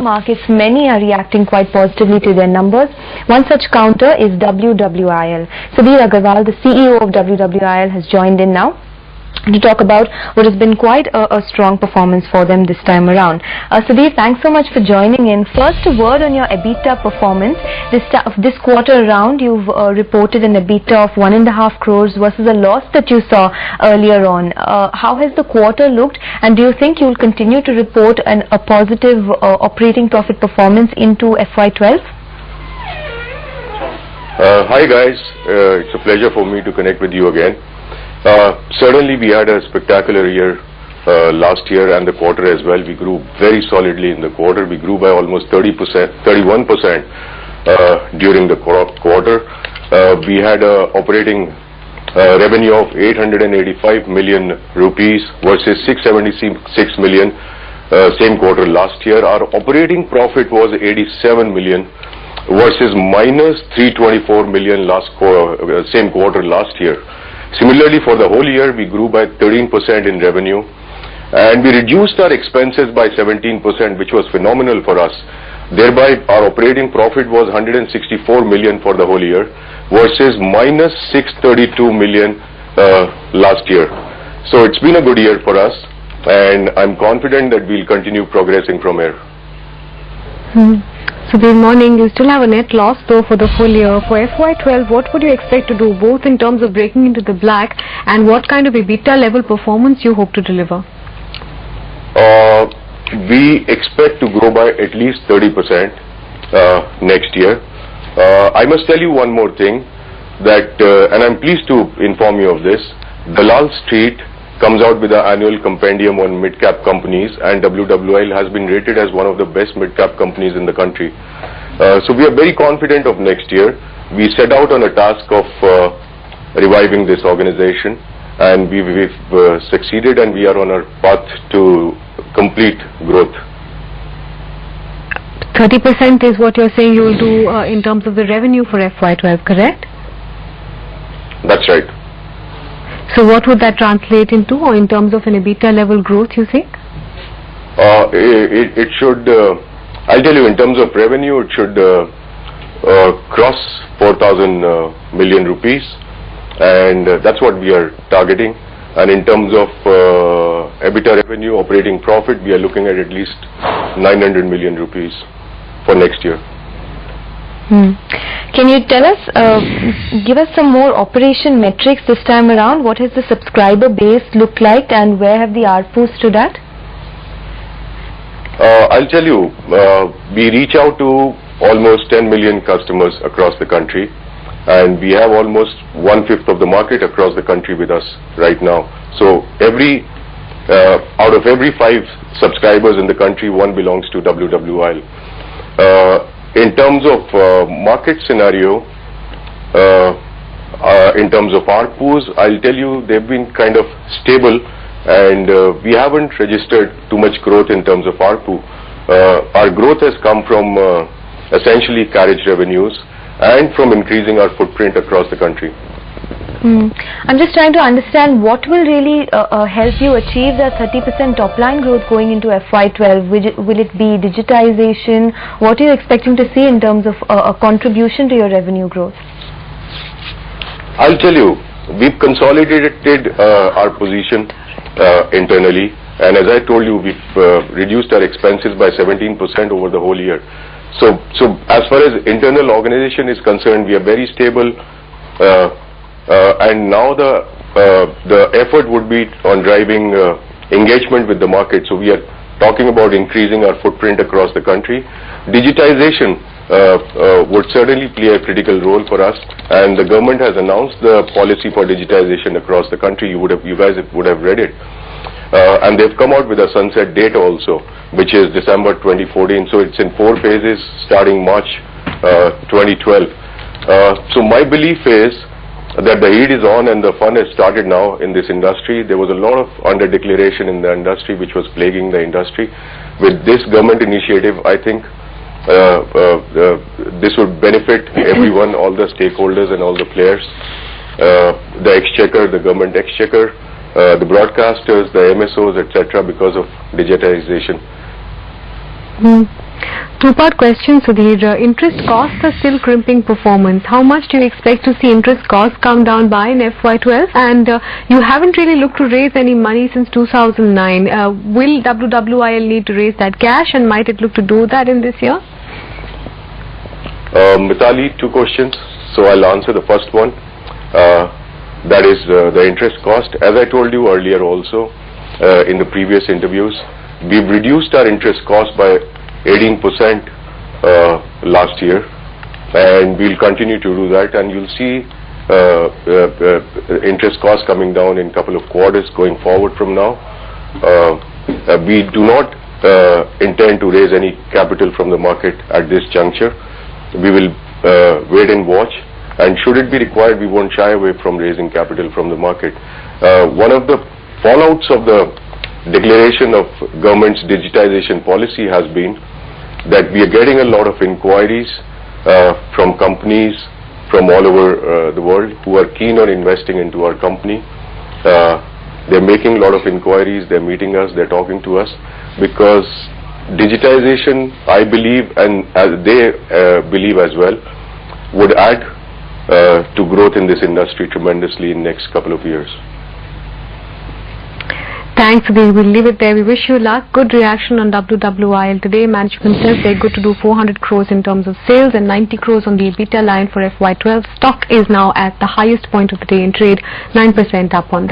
markets, many are reacting quite positively to their numbers. One such counter is WWIL. Sudhir Agarwal, the CEO of WWIL, has joined in now to talk about what has been quite a strong performance for them this time around. Sudhir, thanks so much for joining in. First, a word on your EBITDA performance. This quarter around, you've reported an EBITDA of 1.5 crores versus a loss that you saw earlier on. How has the quarter looked, and do you think you'll continue to report a positive operating profit performance into FY12? Hi guys, it's a pleasure for me to connect with you again. Certainly we had a spectacular year last year and the quarter as well. We grew very solidly in the quarter. We grew by almost 31% during the quarter. We had an operating revenue of 885 million rupees versus 676 million same quarter last year. Our operating profit was 87 million versus minus 324 million same quarter last year. Similarly, for the whole year, we grew by 13% in revenue, and we reduced our expenses by 17%, which was phenomenal for us. Thereby, our operating profit was 164 million for the whole year versus minus 632 million last year. So it's been a good year for us, and I'm confident that we'll continue progressing from here. So good morning. You still have a net loss though for the full year. For FY12, what would you expect to do, both in terms of breaking into the black and what kind of EBITDA level performance you hope to deliver? We expect to grow by at least 30% next year. I must tell you one more thing, that and I'm pleased to inform you of this. Dalal Street comes out with an annual compendium on mid-cap companies, and WWIL has been rated as one of the best mid-cap companies in the country. So we are very confident of next year. We set out on a task of reviving this organization, and we've succeeded, and we are on our path to complete growth. 30% is what you're saying you will do in terms of the revenue for FY12, correct? That's right. So what would that translate into, or in terms of an EBITDA level growth, you think? It should, I'll tell you, in terms of revenue, it should cross 4,000 million rupees, and that's what we are targeting. And in terms of EBITDA revenue, operating profit, we are looking at least 900 million rupees for next year. Can you tell us, give us some more operation metrics this time around? What has the subscriber base looked like, and where have the ARPUs stood at? I'll tell you, we reach out to almost 10 million customers across the country, and we have almost 1/5 of the market across the country with us right now. So out of every 5 subscribers in the country, 1 belongs to WWIL. In terms of market scenario, in terms of ARPUs, I'll tell you they've been kind of stable, and we haven't registered too much growth in terms of ARPU. Our growth has come from essentially carriage revenues and from increasing our footprint across the country. I'm just trying to understand what will really help you achieve that 30% top line growth going into FY12. Will it be digitization? What are you expecting to see in terms of a contribution to your revenue growth? I'll tell you, we've consolidated our position internally, and as I told you, we've reduced our expenses by 17% over the whole year. So as far as internal organization is concerned, we are very stable. And now the effort would be on driving engagement with the market. So we are talking about increasing our footprint across the country. Digitization would certainly play a critical role for us, and the government has announced the policy for digitization across the country. You guys would have read it. And they've come out with a sunset date also, which is December 2014. So it's in 4 phases starting March 2012. So my belief is that the heat is on and the fun has started now in this industry. There was a lot of under-declaration in the industry which was plaguing the industry. With this government initiative, I think this would benefit everyone, all the stakeholders and all the players, the exchequer, the government exchequer, the broadcasters, the MSOs, etc., because of digitization. Two-part question, Sudhir. Interest costs are still crimping performance. How much do you expect to see interest costs come down by in FY12? And you haven't really looked to raise any money since 2009. Will WWIL need to raise that cash, and might it look to do that in this year? Mitali, two questions. So I'll answer the first one. That is the interest cost. As I told you earlier also in the previous interviews, we've reduced our interest cost by 18% last year, and we'll continue to do that, and you'll see interest costs coming down in a couple of quarters going forward from now. We do not intend to raise any capital from the market at this juncture. We will wait and watch, and should it be required, we won't shy away from raising capital from the market. One of the fallouts of the declaration of government's digitization policy has been that we are getting a lot of inquiries from companies from all over the world who are keen on investing into our company. They're making a lot of inquiries, they're meeting us, they're talking to us, because digitization, I believe, and as they believe as well, would add to growth in this industry tremendously in the next couple of years. Thanks, Sudhir. We'll leave it there. We wish you luck. Good reaction on WWIL today. Management says they're good to do 400 crores in terms of sales and 90 crores on the EBITDA line for FY12. Stock is now at the highest point of the day in trade, 9% up on that.